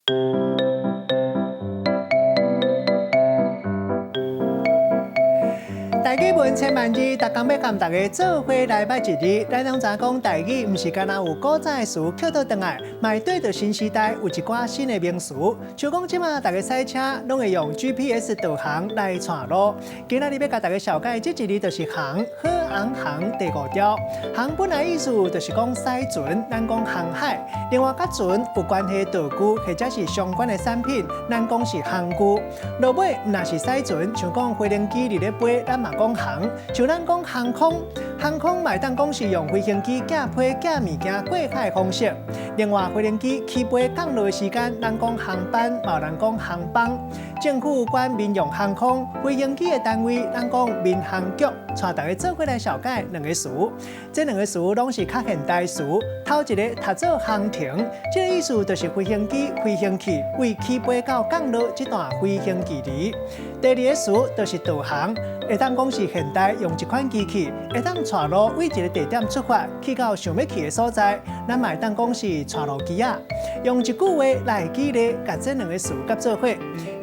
台语文千万字，逐工要甲大家做伙来拜一日。咱拢知讲台语毋是干那有古早的词捡倒转来，嘛会对着新时代有一寡新的名词。像讲即马大家赛车拢会用 GPS 导航来串路。今仔日要甲大家小解这一日就是航，好航航第5条。航本来意思就是讲驶船，咱讲航海。另外，甲船有关系道具或者是相关的产品，咱讲是航具。落尾若是驶船，像讲飞行机伫咧飞，咱嘛讲航。像咱讲航空，航空嘛当讲是用飞行机架批架物件过海的方式。另外，飞行机起飞降落的时间，咱讲航班，嘛有人讲航邦。政府有关民用航空、飞行机的单位，咱讲民航局，带大家做伙来了解两个词。这两个词拢是较现代词。头一个读做航停，这个意思就是飞行机飞行器为起飞到降落这段飞行距离。第二个词就是导航，会当讲是现代用一款机器，会当带路为一个地点出发，去到想要去的所在，咱嘛会当讲是带路机啊。用一句话来举例，甲这两个词夹做伙。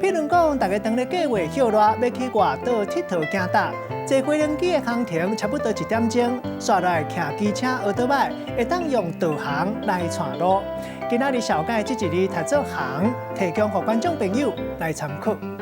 譬如讲，大家当咧计划休热要去外岛佚佗行搭，坐飞行机的航程差不多1点钟，刷来骑机车学倒摆，会当用导航来带路。今仔日小解这一日读做航，提供给观众朋友来参考。